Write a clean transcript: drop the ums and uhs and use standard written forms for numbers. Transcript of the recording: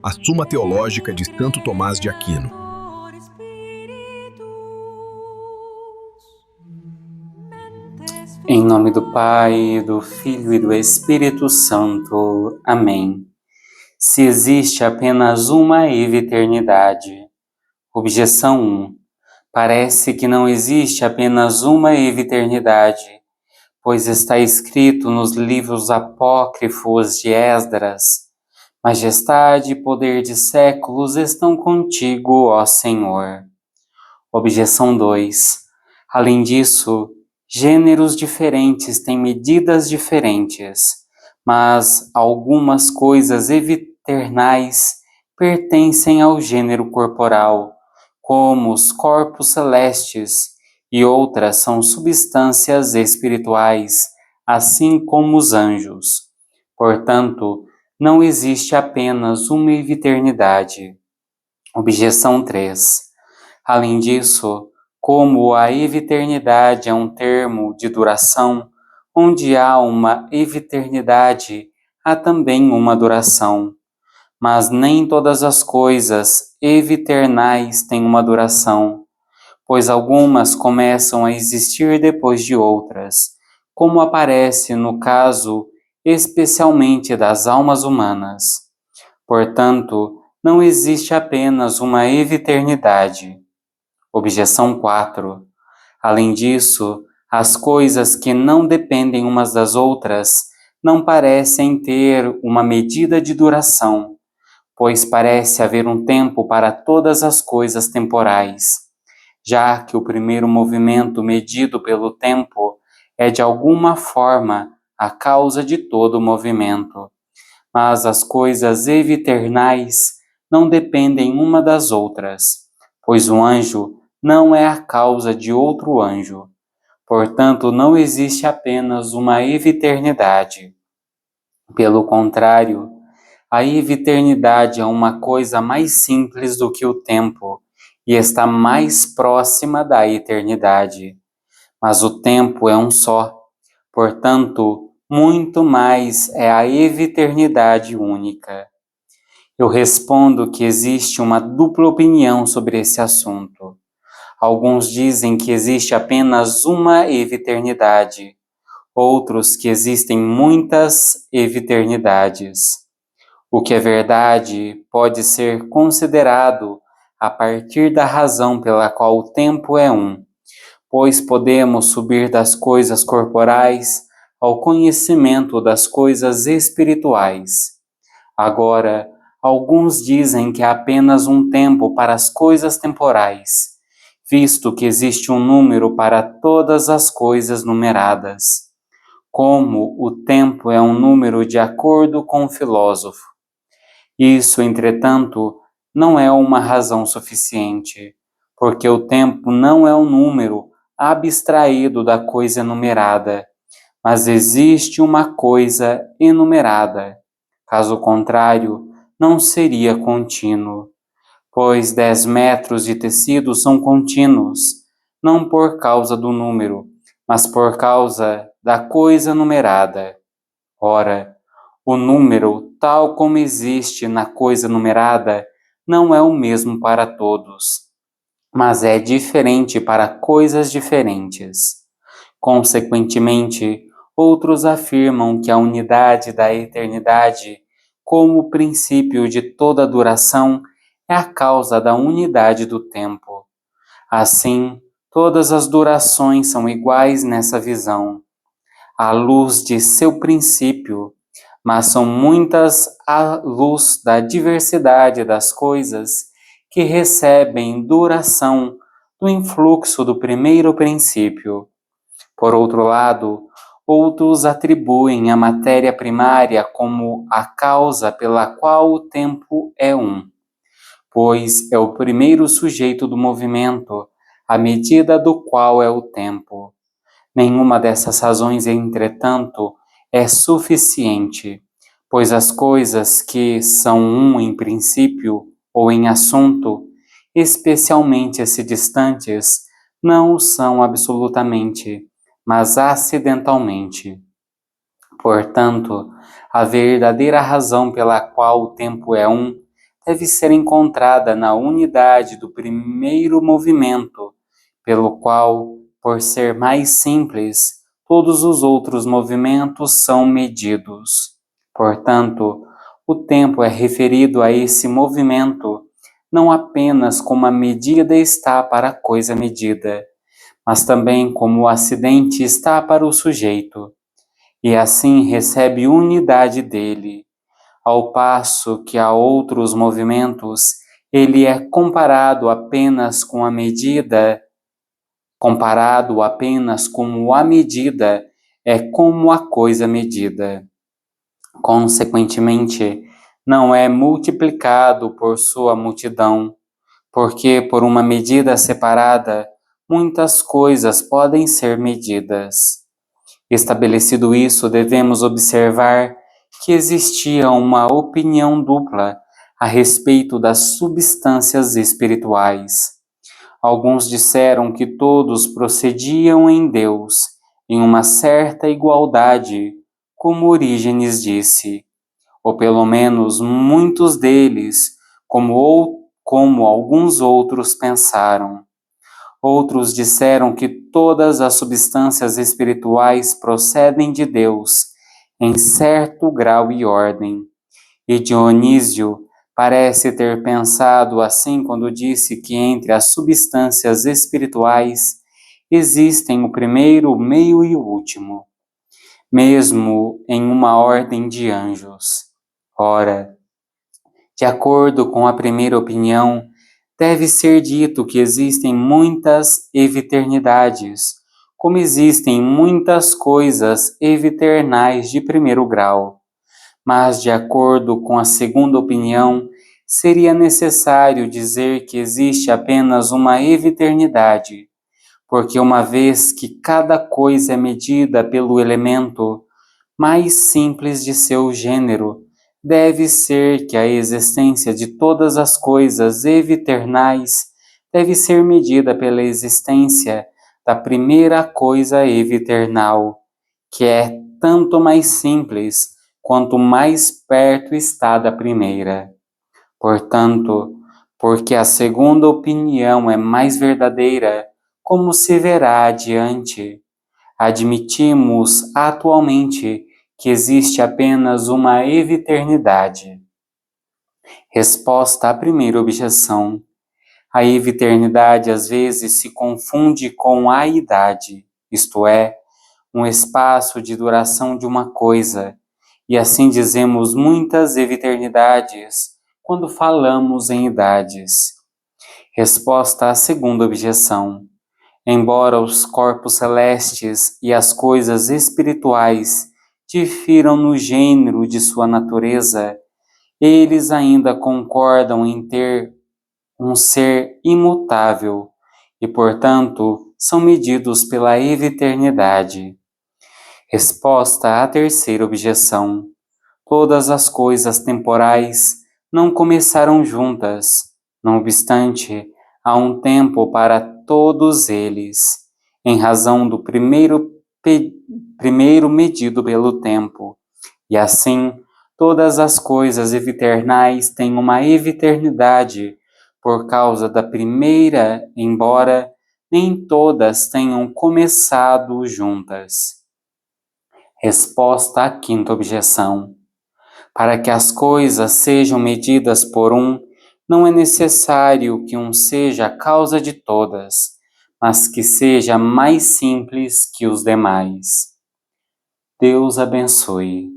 A Suma Teológica de Santo Tomás de Aquino. Em nome do Pai, do Filho e do Espírito Santo. Amém. Se existe apenas uma eviternidade. Objeção 1. Parece que não existe apenas uma eviternidade, pois está escrito nos livros apócrifos de Esdras: Majestade e poder de séculos estão contigo, ó Senhor. Objeção 2. Além disso, gêneros diferentes têm medidas diferentes, mas algumas coisas eviternais pertencem ao gênero corporal, como os corpos celestes, e outras são substâncias espirituais, assim como os anjos. Portanto, não existe apenas uma eviternidade. Objeção 3. Além disso, como a eviternidade é um termo de duração, onde há uma eviternidade, há também uma duração. Mas nem todas as coisas eviternais têm uma duração, pois algumas começam a existir depois de outras, como aparece no caso especialmente das almas humanas. Portanto, não existe apenas uma eviternidade. Objeção 4. Além disso, as coisas que não dependem umas das outras não parecem ter uma medida de duração, pois parece haver um tempo para todas as coisas temporais, já que o primeiro movimento medido pelo tempo é de alguma forma a causa de todo o movimento. Mas as coisas eviternais não dependem uma das outras, pois um anjo não é a causa de outro anjo. Portanto, não existe apenas uma eviternidade. Pelo contrário, a eviternidade é uma coisa mais simples do que o tempo e está mais próxima da eternidade. Mas o tempo é um só, portanto, muito mais é a eviternidade única. Eu respondo que existe uma dupla opinião sobre esse assunto. Alguns dizem que existe apenas uma eviternidade, outros que existem muitas eviternidades. O que é verdade pode ser considerado a partir da razão pela qual o tempo é um, pois podemos subir das coisas corporais ao conhecimento das coisas espirituais. Agora, alguns dizem que há apenas um tempo para as coisas temporais, visto que existe um número para todas as coisas numeradas, como o tempo é um número de acordo com o filósofo. Isso, entretanto, não é uma razão suficiente, porque o tempo não é um número abstraído da coisa numerada, mas existe uma coisa enumerada. Caso contrário, não seria contínuo, pois 10 metros de tecido são contínuos, não por causa do número, mas por causa da coisa numerada. Ora, o número, tal como existe na coisa numerada, não é o mesmo para todos, mas é diferente para coisas diferentes. Consequentemente, outros afirmam que a unidade da eternidade, como o princípio de toda duração, é a causa da unidade do tempo. Assim, todas as durações são iguais nessa visão, à luz de seu princípio, mas são muitas à luz da diversidade das coisas que recebem duração do influxo do primeiro princípio. Por outro lado, outros atribuem a matéria primária como a causa pela qual o tempo é um, pois é o primeiro sujeito do movimento, a medida do qual é o tempo. Nenhuma dessas razões, entretanto, é suficiente, pois as coisas que são um em princípio ou em assunto, especialmente se distantes, não o são absolutamente, mas acidentalmente. Portanto, a verdadeira razão pela qual o tempo é um deve ser encontrada na unidade do primeiro movimento, pelo qual, por ser mais simples, todos os outros movimentos são medidos. Portanto, o tempo é referido a esse movimento não apenas como a medida está para a coisa medida, mas também como o acidente está para o sujeito, e assim recebe unidade dele, ao passo que a outros movimentos ele é comparado apenas como a medida é como a coisa medida. Consequentemente, não é multiplicado por sua multidão, porque por uma medida separada, muitas coisas podem ser medidas. Estabelecido isso, devemos observar que existia uma opinião dupla a respeito das substâncias espirituais. Alguns disseram que todos procediam em Deus, em uma certa igualdade, como Orígenes disse, ou pelo menos muitos deles, como alguns outros pensaram. Outros disseram que todas as substâncias espirituais procedem de Deus, em certo grau e ordem. E Dionísio parece ter pensado assim quando disse que entre as substâncias espirituais existem o primeiro, o meio e o último, mesmo em uma ordem de anjos. Ora, de acordo com a primeira opinião, deve ser dito que existem muitas eviternidades, como existem muitas coisas eviternais de primeiro grau. Mas, de acordo com a segunda opinião, seria necessário dizer que existe apenas uma eviternidade, porque uma vez que cada coisa é medida pelo elemento mais simples de seu gênero, deve ser que a existência de todas as coisas eviternais deve ser medida pela existência da primeira coisa eviternal, que é tanto mais simples quanto mais perto está da primeira. Portanto, porque a segunda opinião é mais verdadeira, como se verá adiante, admitimos atualmente que existe apenas uma eviternidade. Resposta à primeira objeção. A eviternidade às vezes se confunde com a idade, isto é, um espaço de duração de uma coisa, e assim dizemos muitas eviternidades quando falamos em idades. Resposta à segunda objeção. Embora os corpos celestes e as coisas espirituais difiram no gênero de sua natureza, eles ainda concordam em ter um ser imutável e, portanto, são medidos pela eviternidade. Resposta à terceira objeção. Todas as coisas temporais não começaram juntas, não obstante, há um tempo para todos eles, em razão do primeiro medido pelo tempo, e assim todas as coisas eviternais têm uma eviternidade por causa da primeira, embora nem todas tenham começado juntas. Resposta à quinta objeção. Para que as coisas sejam medidas por um, não é necessário que um seja a causa de todas, mas que seja mais simples que os demais. Deus abençoe.